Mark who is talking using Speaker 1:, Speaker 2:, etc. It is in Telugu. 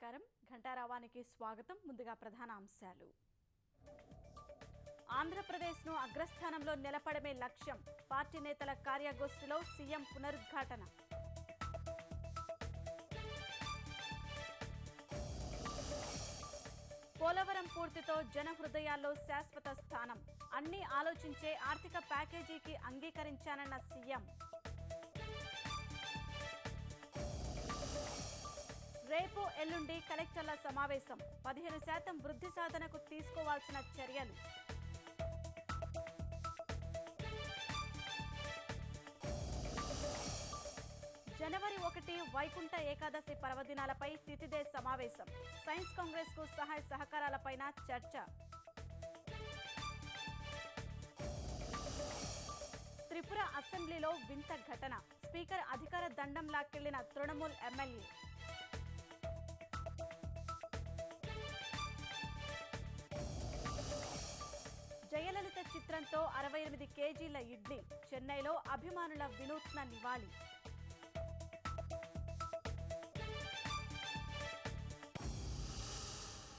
Speaker 1: నమస్కారం ఘంటారావానికి స్వాగతం. ముందుగా ప్రధాన అంశాలు. ఆంధ్రప్రదేశ్ను అగ్రస్థానంలో నిలపడమే లక్ష్యం. పార్టీ నేతల కార్యగోష్ఠిలో సీఎం పునరుద్ఘాటన. పోలవరం పూర్తితో జన హృదయాల్లో శాశ్వత స్థానం. అన్ని ఆలోచించే ఆర్థిక ప్యాకేజీకి అంగీకరించానన్న సీఎం. రేపు ఎల్లుండి కలెక్టర్ల సమావేశం. 15% వృద్ధి సాధనకు తీసుకోవాల్సిన చర్యలు. జనవరి 1 వైకుంఠ ఏకాదశి పర్వదినాలపై తితిదే సమావేశం. సైన్స్ కాంగ్రెస్ కు సహాయ సహకారాలపైన చర్చ. త్రిపుర అసెంబ్లీలో వింత ఘటన. స్పీకర్ అధికార దండం లాక్కెళ్లిన తృణమూల్ ఎమ్మెల్యే. జయలలిత చిత్రంతో 68 కేజీల ఇడ్లీ. చెన్నైలో అభిమానుల వినూత్న నివాళి.